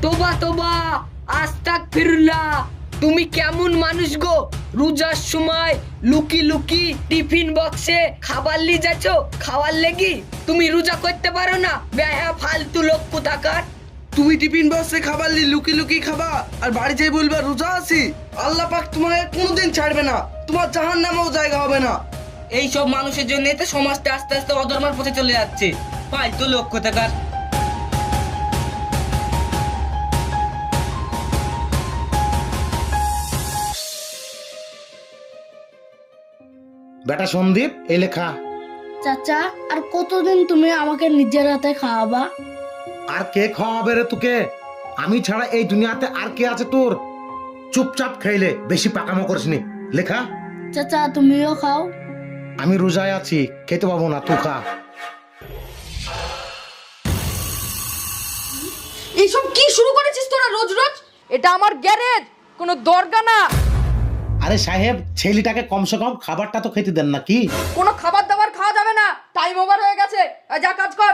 তোবা তোবা, আস্তাগফিরুল্লাহ। তুমি কেমন মানুষ গো? রোজার সময় লুকি লুকি টিফিন বক্সে খাবার নিয়ে যাচ্ছ খাওয়ার লেগি? তুমি রোজা করতে পারো না? বেহা ফালতু লোক কোথাকার। তুমি টিফিন বক্সে খাবার লি লুকি লুকি খাবা আর বাড়ি যাই বলবা রোজা আছি। আল্লাহ পাক তোমাকে কোনোদিন ছাড়বে না, তোমার জাহান্নামেও জায়গা হবে না। এই সব মানুষের জন্যই তো সমাজটা আস্তে আস্তে অধর্মের পথে চলে যাচ্ছে। ফালতু লোক কোথাকার। বেটা সন্দীপ, এই লেখা। চাচা, আর কতদিন তুমি আমাকে নিজের হাতে খাওয়াবা? আর কে খাওয়াবে রে তোকে? আমি ছাড়া এই দুনিয়াতে আর কে আছে তোর? চুপচাপ খাইলে, বেশি পাকামো করিসনি। লেখা। চাচা, তুমিও খাও। আমি রোজায় আছি, খেতে পাবো না, তুই খা। এইসব কি শুরু করেছিস তোরা রোজ রোজ? এটা আমার গ্যারেজ, কোনো দরগা না। আরে সাহেব, ছেলেটাকে কমসে কম খাবারটা তো খেতে দেন নাকি? কোনো খাবার দাবার খাওয়া যাবে না, টাইম ওভার হয়ে গেছে। যা কাজ কর।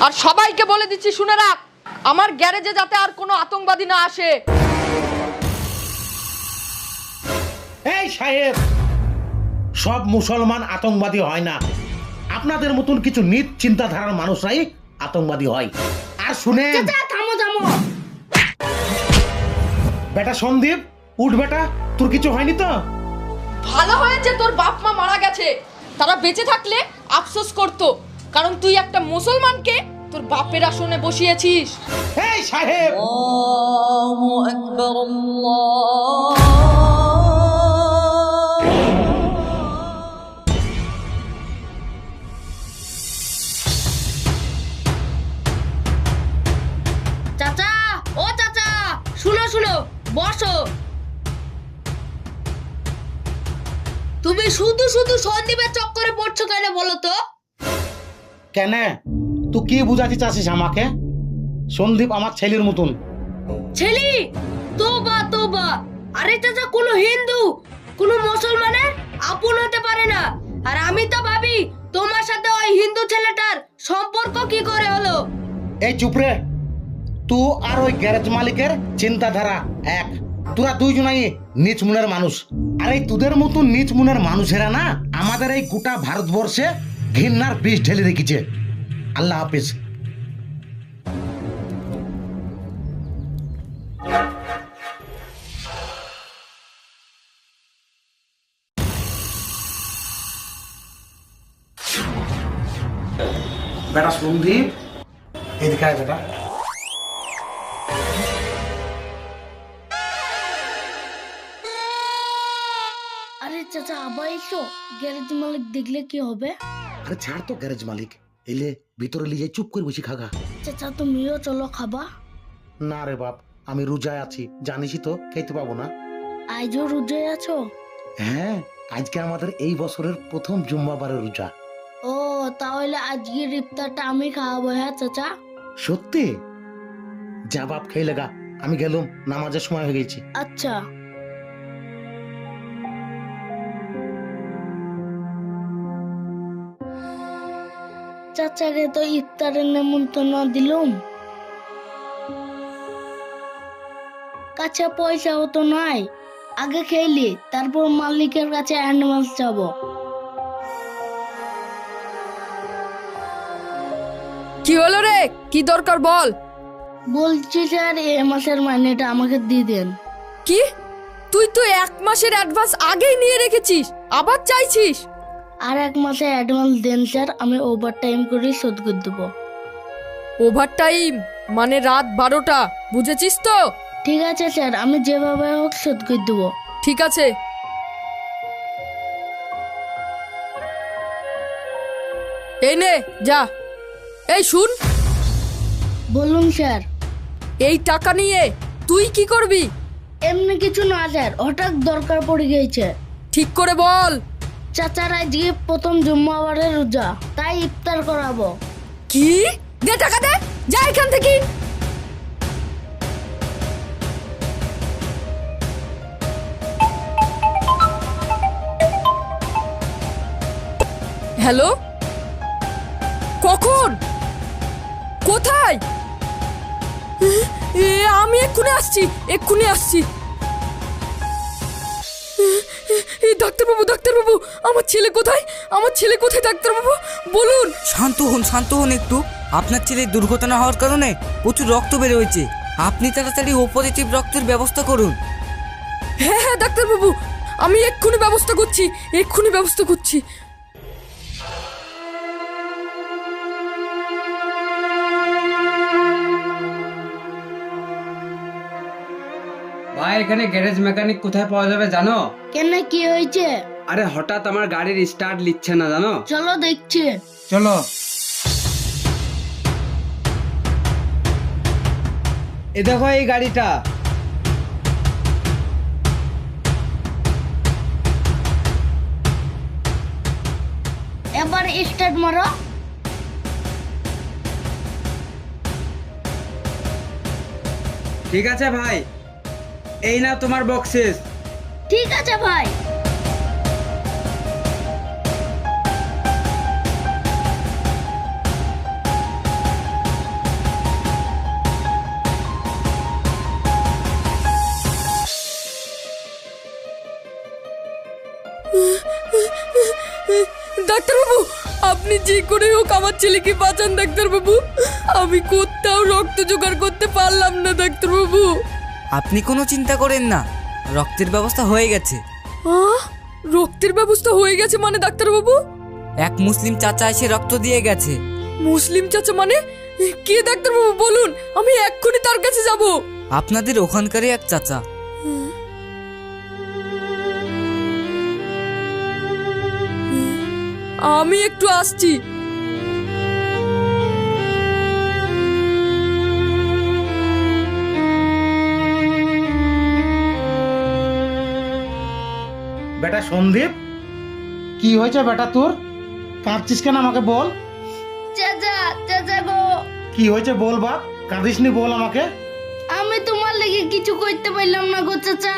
আর সবাইকে বলে দিচ্ছি, শুনে রাখ, আমার গ্যারেজে যাতে আর কোনো আতঙ্কবাদী না আসে। এই সাহেব, সব মুসলমান আতঙ্কবাদী হয় না। আপনাদের মতন কিছু নিত চিন্তাধারার মানুষরাই আতঙ্কবাদী হয়। আর শুনেন, চাচা, থামো থামো। বেটা সন্দীপ, উঠ বেটা, তোর কিছু হয়নি তো? ভালো হয়েছে তোর বাপ মা মারা গেছে, তারা বেঁচে থাকলে আফসোস করতো, কারণ তুই একটা মুসলমানকে তোর বাপের আসনে বসিয়েছিস। এই সাহেব, আল্লাহু আকবার, আল্লাহ। চাচা, ও চাচা, শুনো শুনো, বসো। তুমি শুধু শুধু সন্দীপের চক্করে পড়ছো কেন বলো তো? কেন তুই কি বুঝাতে চাচ্ছিস আমাকে? সন্দীপ আমার ছেলের মতন। ছেলি? তোবা তোবা। আরে চাচা, কোনো হিন্দু কোনো মুসলমানের আপন হতে পারে না। আর আমি তো ভাবি তোমার সাথে ওই হিন্দু ছেলেটার সম্পর্ক কি করে হলো। এই চুপ রে, তুই আর ওই গ্যারেজ মালিকের চিন্তাধারা এক। তোরা দুইজনাই নিচ মনের মানুষ। আর এই তোদের মতন নিচ মনের মানুষেরা না আমাদের এই গোটা ভারতবর্ষে ঘৃণার বিষ ঢেলে রেখেছে। আল্লাহ হাফিজ। বেটা সন্দীপ, এদিকে আয় বেটা। আরে চাচা, আবার এসো। গ্যারেজ মালিক দেখলে কি হবে? আরে ছাড় তো গ্যারেজ মালিক, এলে ভিতরে নিয়ে যাই, চুপ করে বসে খাগা। চাচা, তুমিও চলো খাবা। না রে বাপ, আমি রোজায় আছি, জানিসই তো, খেতে পাবো না। আজও রোজায় আছো? হ্যাঁ, আজকে আমাদের এই বছরের প্রথম জুম্মাবারের রোজা। ও, তাহলে আজকের ইফতারটা আমি খাওয়াবো। হ্যাঁ চাচা? সত্যি? যা বাপ, খেয়ে লাগা, আমি গেলাম, নামাজের সময় হয়ে গেছে। আচ্ছা। চাচাকে তো ইফতারের নেমন্তন্ন দিলুম, কাছে পয়সাও তো নাই। আগে খেলি, তারপর মালিকের কাছে অ্যাডভান্স যাবো। কি হলো রে? কি দরকার বল। বলছি স্যার, এ মাসের মাইনেটা আমাকে দিয়ে দেন। কি? তুই তো 1 মাসের অ্যাডভান্স আগেই নিয়ে রেখেছিস, আবার চাইছিস? আর 1 মাসে অ্যাডভান্স দেন স্যার, আমি ওভার টাইম করে শোধ করে দেবো। ওভার টাইম মানে রাত 12টা, বুঝেছিস তো? ঠিক আছে স্যার, আমি যেভাবে হোক শোধ করে দেবো। ঠিক আছে। এই নে, যা। এই শুন, বলুন স্যার। এই টাকা নিয়ে তুই কি করবি? এমনি কিছু না স্যার, হঠাৎ দরকার পড়ে গিয়েছে। ঠিক করে বল। চাচার আজকে প্রথম জুম্মাবারের রোজা, তাই ইফতার করাবো। কি? দে টাকা দে, যা এখান থেকে। হ্যালো, কখন? কোথায়? আমি এক্ষুনি আসছি, এক্ষুনি আসছি। ডাক্তারবাবু, ডাক্তারবাবু, আমার ছেলে কোথায়? আমার ছেলে কোথায় ডাক্তারবাবু? বলুন। শান্ত হন একটু। আপনার ছেলের দুর্ঘটনা হওয়ার কারণে প্রচুর রক্ত বের হয়েছে। আপনি তাড়াতাড়ি ও পজিটিভ রক্তের ব্যবস্থা করুন। হ্যাঁ হ্যাঁ ডাক্তারবাবু, আমি এক্ষুনি ব্যবস্থা করছি, এক্ষুনি ব্যবস্থা করছি। ভাই এখানে গ্যারেজ মেকানিক কোথায় পাওয়া যাবে জানো? কেন, কি হয়েছে? আরে হঠাৎ আমার গাড়ির স্টার্ট নিচ্ছে না জানো। চলো দেখছি। চলো। এ দেখো এই গাড়িটা। এবার স্টার্ট মারো। ঠিক আছে ভাই, এই না তোমার বক্সেস। ঠিক আছে ভাই। ডাক্তারবাবু, আপনি যে করে হোক আমার ছেলেকে বাঁচান ডাক্তারবাবু। আমি কোথাও রক্ত জোগাড় করতে পারলাম না ডাক্তারবাবু। আপনি কোনো চিন্তা করেন না, রক্তের ব্যবস্থা হয়ে গেছে। রক্তের ব্যবস্থা হয়ে গেছে মানে ডাক্তারবাবু? এক মুসলিম চাচা এসে রক্ত দিয়ে গেছে। মুসলিম চাচা মানে? কে ডাক্তারবাবু বলুন, আমি এক্ষুনি তার কাছে যাব। আপনাদের ওখানকারই এক চাচা। আমি একটু আসছি। বেটা সন্দীপ, কি হয়েছে বেটা তোর? কাঁদছিস কেন আমাকে বল। চাচা, চাচা গো, কি হয়েছে বল বাপ, কাঁদিসনি বল আমাকে। আমি তোমার লেগে কিছু করতে পারলাম না গো চাচা।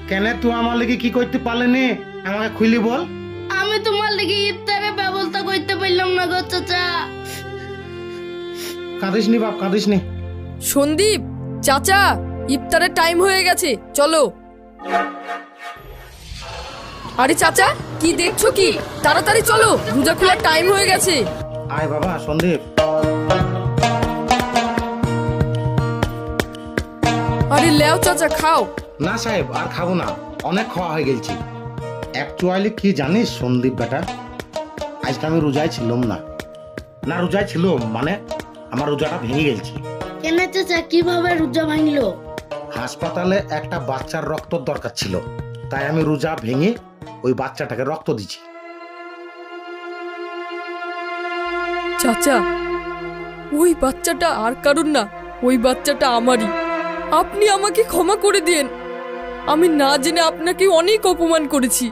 কেন তুই আমার লেগে কি করতে পারলি আমাকে খুলি বল। আমি তোমার লেগে ইফতারের ব্যবস্থা করতে পারলাম না গো চাচা। কাঁদিসনি বাপ, কাঁদিসনি। সন্দীপ চাচা, ইফতারের টাইম হয়ে গেছে, চলো। আরে চাচা, কি দেখছো কি? তাড়াতাড়ি চলো, রোজা খোলার টাইম হয়ে গেছে। আয় বাবা সন্দীপ। আরে লেও চাচা, খাও। না সাহেব, আর খাবো না, অনেক খাওয়া হয়ে গেছি। অ্যাকচুয়ালি কি জানিস সন্দীপ বেটা, আজকে আমি রোজায় ছিলাম না। না রোজায় ছিল মানে আমার রোজাটা ভেঙে গেছে। কেন চাচা, কিভাবে রোজা ভাঙলো? হাসপাতালে একটা বাচ্চার রক্ত দরকার ছিল, তাই আমি রোজা ভেঙে ওই বাচ্চাটাকে রক্ত দিচ্ছি। চাচা, ওই বাচ্চাটা আর কারুর না, ওই বাচ্চাটা আমারই। আপনি আমাকে ক্ষমা করে দিন। আমি না জেনে আপনাকে অনেক অপমান করেছি।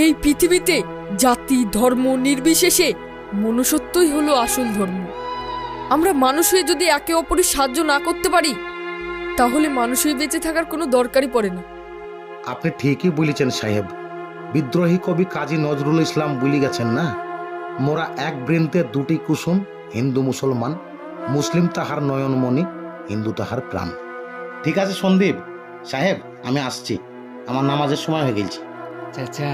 এই পৃথিবীতে জাতি ধর্ম নির্বিশেষে মনুষ্যত্বই হলো আসল ধর্ম। আমরা মানুষ হয়ে যদি একে অপরের সাহায্য না করতে পারি, তাহলে মানুষ হয়ে বেঁচে থাকার কোনো দরকারই পড়ে না। আপনি ঠিকই বলেছেন সাহেব। বিদ্রোহী কবি কাজী নজরুল ইসলাম বলে গেছেন না, মোরা এক বৃন্তে দুটি কুসুম, হিন্দু মুসলমান, মুসলিম তাহার নয়নমণি, হিন্দু তাহার প্রাণ। ঠিক আছে সন্দীপ সাহেব, আমি আসছি, আমার নামাজের সময় হয়ে গেছে। চাচা